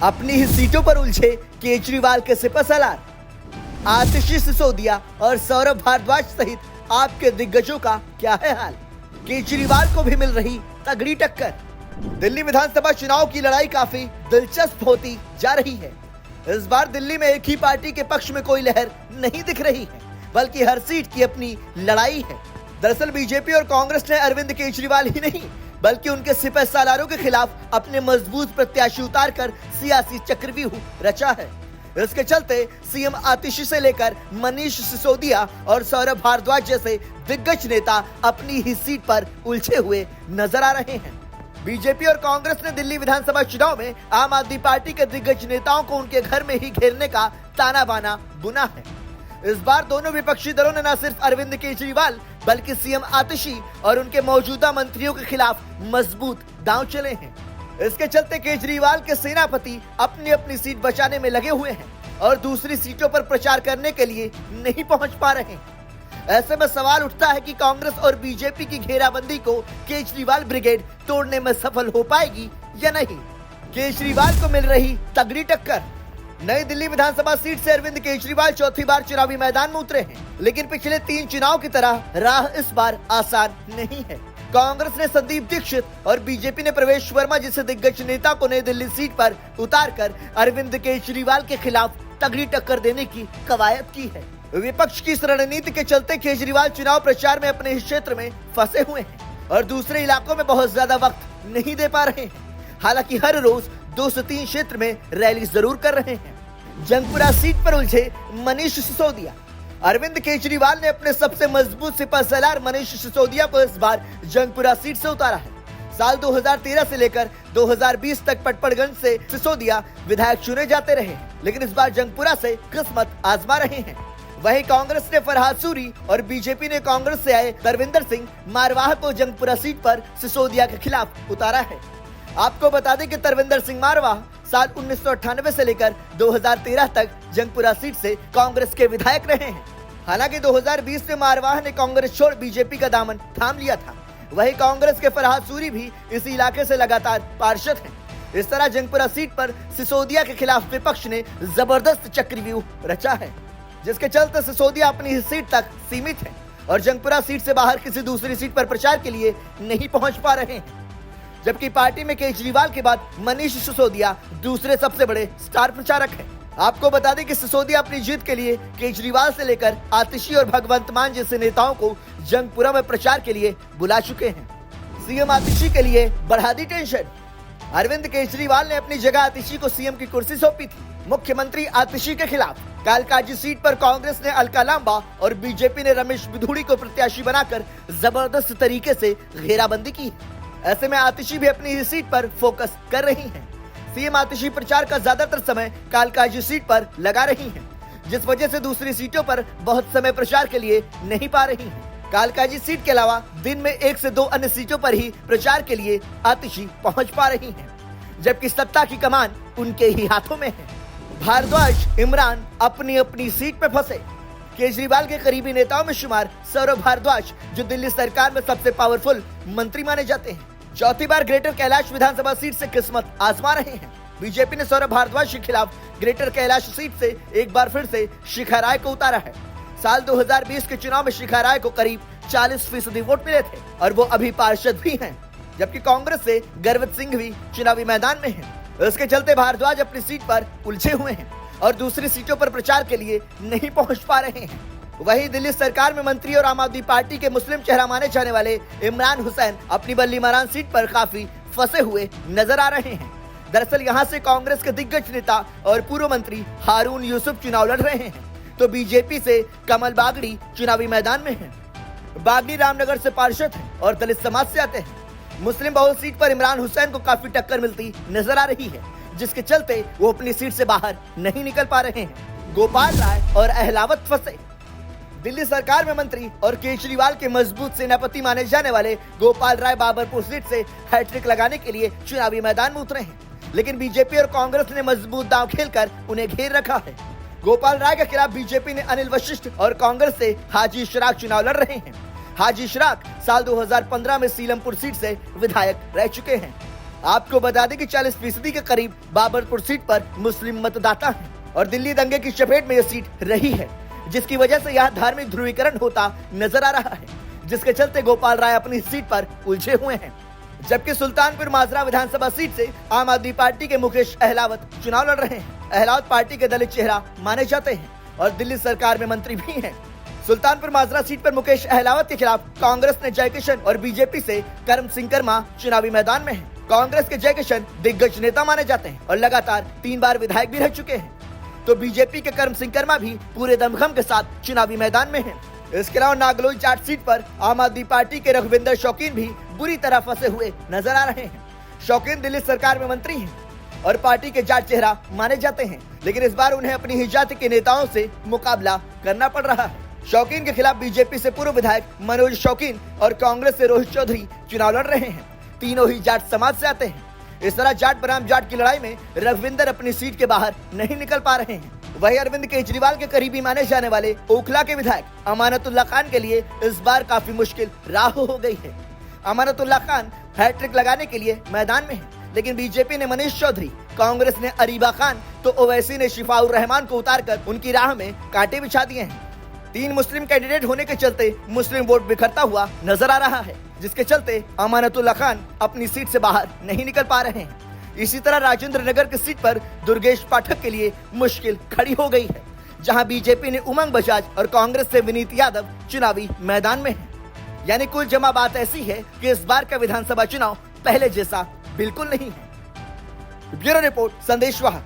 अपनी ही सीटों पर उलझे केजरीवाल के सिपहसालार। आतिशी सिसोदिया और सौरभ भारद्वाज सहित आपके दिग्गजों का क्या है हाल? केजरीवाल को भी मिल रही तगड़ी टक्कर। दिल्ली विधानसभा चुनाव की लड़ाई काफी दिलचस्प होती जा रही है। इस बार दिल्ली में एक ही पार्टी के पक्ष में कोई लहर नहीं दिख रही है, बल्कि हर सीट की अपनी लड़ाई है। दरअसल बीजेपी और कांग्रेस ने अरविंद केजरीवाल ही नहीं बल्कि उनके सिपहसालारों के खिलाफ अपने मजबूत प्रत्याशी उतारकर सियासी चक्रव्यूह रचा है। इसके चलते सीएम आतिशी से लेकर मनीष सिसोदिया और सौरभ भारद्वाज जैसे दिग्गज नेता अपनी ही सीट पर उलझे हुए नजर आ रहे हैं। बीजेपी और कांग्रेस ने दिल्ली विधानसभा चुनाव में आम आदमी पार्टी के दिग्गज नेताओं को उनके घर में ही घेरने का ताना बाना बुना है। इस बार दोनों विपक्षी दलों ने न सिर्फ अरविंद केजरीवाल बल्कि सीएम आतिशी और उनके मौजूदा मंत्रियों के खिलाफ मजबूत दांव चले हैं। इसके चलते केजरीवाल के सेनापति अपनी अपनी सीट बचाने में लगे हुए हैं और दूसरी सीटों पर प्रचार करने के लिए नहीं पहुंच पा रहे हैं। ऐसे में सवाल उठता है कि कांग्रेस और बीजेपी की घेराबंदी को केजरीवाल ब्रिगेड तोड़ने में सफल हो पाएगी या नहीं। केजरीवाल को मिल रही तगड़ी टक्कर। नई दिल्ली विधानसभा सीट से अरविंद केजरीवाल चौथी बार चुनावी मैदान में उतरे हैं, लेकिन पिछले 3 चुनाव की तरह राह इस बार आसान नहीं है। कांग्रेस ने संदीप दीक्षित और बीजेपी ने प्रवेश वर्मा जैसे दिग्गज नेता को नई दिल्ली सीट पर उतारकर अरविंद केजरीवाल के खिलाफ तगड़ी टक्कर देने की कवायद की है। विपक्ष की इस रणनीति के चलते केजरीवाल चुनाव प्रचार में अपने इस क्षेत्र में फंसे हुए हैं और दूसरे इलाकों में बहुत ज्यादा वक्त नहीं दे पा रहे हैं। हालांकि हर रोज 2 से 3 क्षेत्र में रैली जरूर कर रहे हैं। जंगपुरा सीट पर उलझे मनीष सिसोदिया। अरविंद केजरीवाल ने अपने सबसे मजबूत सिपहसालार मनीष सिसोदिया को इस बार जंगपुरा सीट से उतारा है। साल 2013 से लेकर 2020 तक पटपड़गंज से सिसोदिया विधायक चुने जाते रहे, लेकिन इस बार जंगपुरा से किस्मत आजमा रहे हैं। वहीं कांग्रेस ने फरहाद सूरी और बीजेपी ने कांग्रेस से आए तरविंदर सिंह मारवाह को जंगपुरा सीट पर सिसोदिया के खिलाफ उतारा है। आपको बता दें कि तरविंदर सिंह मारवाह साल 1998 से लेकर 2013 तक जंगपुरा सीट से कांग्रेस के विधायक रहे हैं। हालांकि 2020 में मारवाह ने कांग्रेस छोड़ बीजेपी का दामन थाम लिया था। वहीं कांग्रेस के फरहाद सूरी भी इस इलाके से लगातार पार्षद हैं। इस तरह जंगपुरा सीट पर सिसोदिया के खिलाफ विपक्ष ने जबरदस्त चक्रव्यूह रचा है, जिसके चलते सिसोदिया अपनी ही सीट तक सीमित है और जंगपुरा सीट से बाहर किसी दूसरी सीट पर प्रचार के लिए नहीं पहुंच पा रहे हैं। जबकि पार्टी में केजरीवाल के बाद मनीष सिसोदिया दूसरे सबसे बड़े स्टार प्रचारक हैं। आपको बता दें कि सिसोदिया अपनी जीत के लिए केजरीवाल से लेकर आतिशी और भगवंत मान जैसे नेताओं को जंगपुरा में प्रचार के लिए बुला चुके हैं। सीएम आतिशी के लिए बढ़ा दी टेंशन। अरविंद केजरीवाल ने अपनी जगह आतिशी को सीएम की कुर्सी सौंपी थी। मुख्यमंत्री आतिशी के खिलाफ कालकाजी सीट पर कांग्रेस ने अलका लांबा और बीजेपी ने रमेश बिधूड़ी को प्रत्याशी बनाकर जबरदस्त तरीके से घेराबंदी की है। ऐसे में आतिशी भी अपनी ही सीट पर फोकस कर रही हैं। सीएम आतिशी प्रचार का ज्यादातर समय कालकाजी सीट पर लगा रही हैं, जिस वजह से दूसरी सीटों पर बहुत समय प्रचार के लिए नहीं पा रही हैं। कालकाजी सीट के अलावा दिन में 1 से 2 अन्य सीटों पर ही प्रचार के लिए आतिशी पहुंच पा रही हैं, जबकि सत्ता की कमान उनके ही हाथों में है। भारद्वाज इमरान अपनी अपनी सीट पर फंसे। केजरीवाल के करीबी नेताओं में शुमार सौरभ भारद्वाज, जो दिल्ली सरकार में सबसे पावरफुल मंत्री माने जाते हैं, चौथी बार ग्रेटर कैलाश विधानसभा सीट से किस्मत आजमा रहे हैं। बीजेपी ने सौरभ भारद्वाज के खिलाफ ग्रेटर कैलाश सीट से एक बार फिर से शिखा राय को उतारा है। साल 2020 के चुनाव में शिखा राय को करीब 40% वोट मिले थे और वो अभी पार्षद भी हैं, जबकि कांग्रेस से गर्वित सिंह भी चुनावी मैदान में हैं। इसके चलते भारद्वाज अपनी सीट पर उलझे हुए हैं और दूसरी सीटों पर प्रचार के लिए नहीं पहुंच पा रहे हैं। वहीं दिल्ली सरकार में मंत्री और आम आदमी पार्टी के मुस्लिम चेहरा माने जाने वाले इमरान हुसैन अपनी बल्ली मारान सीट पर काफी फंसे हुए नजर आ रहे हैं। दरअसल यहां से कांग्रेस के दिग्गज नेता और पूर्व मंत्री हारून यूसुफ चुनाव लड़ रहे हैं, तो बीजेपी से कमल बागड़ी चुनावी मैदान में है। बागड़ी रामनगर से पार्षद है और दलित समाज से आते हैं। मुस्लिम बहुल सीट पर इमरान हुसैन को काफी टक्कर मिलती नजर आ रही है, जिसके चलते वो अपनी सीट से बाहर नहीं निकल पा रहे हैं। गोपाल राय और अहलावत फंसे। दिल्ली सरकार में मंत्री और केजरीवाल के मजबूत सेनापति माने जाने वाले गोपाल राय बाबरपुर सीट से हैट्रिक लगाने के लिए चुनावी मैदान में उतरे हैं, लेकिन बीजेपी और कांग्रेस ने मजबूत दांव खेलकर उन्हें घेर रखा है। गोपाल राय के खिलाफ बीजेपी ने अनिल वशिष्ठ और कांग्रेस से हाजी इशराक चुनाव लड़ रहे हैं। हाजी इशराक साल 2015 में सीलमपुर सीट से विधायक रह चुके हैं। आपको बता दें कि 40% के करीब बाबरपुर सीट पर मुस्लिम मतदाता हैं और दिल्ली दंगे की चपेट में यह सीट रही है, जिसकी वजह से यहाँ धार्मिक ध्रुवीकरण होता नजर आ रहा है, जिसके चलते गोपाल राय अपनी सीट पर उलझे हुए हैं। जबकि सुल्तानपुर माजरा विधानसभा सीट से आम आदमी पार्टी के मुकेश अहलावत चुनाव लड़ रहे हैं। अहलावत पार्टी के दलित चेहरा माने जाते हैं और दिल्ली सरकार में मंत्री भी हैं। सुल्तानपुर माजरा सीट पर मुकेश अहलावत के खिलाफ कांग्रेस ने जयकिशन और बीजेपी से करम सिंह कर्मा चुनावी मैदान में हैं। कांग्रेस के जयकिशन दिग्गज नेता माने जाते हैं और लगातार 3 बार विधायक भी रह चुके हैं, तो बीजेपी के करम सिंह कर्मा भी पूरे दमखम के साथ चुनावी मैदान में हैं। इसके अलावा नागलोई जाट सीट पर आम आदमी पार्टी के रघुविंदर शौकीन भी बुरी तरह फंसे हुए नजर आ रहे हैं। शौकीन दिल्ली सरकार में मंत्री हैं और पार्टी के जाट चेहरा माने जाते हैं, लेकिन इस बार उन्हें अपनी ही जाति के नेताओं से मुकाबला करना पड़ रहा है। शौकीन के खिलाफ बीजेपी से पूर्व विधायक मनोज शौकीन और कांग्रेस से रोहित चौधरी चुनाव लड़ रहे हैं। तीनों ही जाट समाज से आते हैं। इस तरह जाट बनाम जाट की लड़ाई में रघुविंदर अपनी सीट के बाहर नहीं निकल पा रहे हैं। वही अरविंद केजरीवाल के करीबी माने जाने वाले ओखला के विधायक अमानतुल्लाह खान के लिए इस बार काफी मुश्किल राह हो गई है। अमानतुल्लाह खान हैट्रिक लगाने के लिए मैदान में है, लेकिन बीजेपी ने मनीष चौधरी, कांग्रेस ने अरीबा खान तो ओवैसी ने शिफाउर रहमान को उतारकर उनकी राह में कांटे बिछा दिए हैं। 3 मुस्लिम कैंडिडेट होने के चलते मुस्लिम वोट बिखरता हुआ नजर आ रहा है, जिसके चलते अमानतुल्लाह खान अपनी सीट से बाहर नहीं निकल पा रहे हैं। इसी तरह राजेंद्र नगर की सीट पर दुर्गेश पाठक के लिए मुश्किल खड़ी हो गई है, जहां बीजेपी ने उमंग बजाज और कांग्रेस से विनीत यादव चुनावी मैदान में है। यानी कुल जमा बात ऐसी है कि इस बार का विधानसभा चुनाव पहले जैसा बिल्कुल नहीं है। ब्यूरो रिपोर्ट, संदेश वाहक।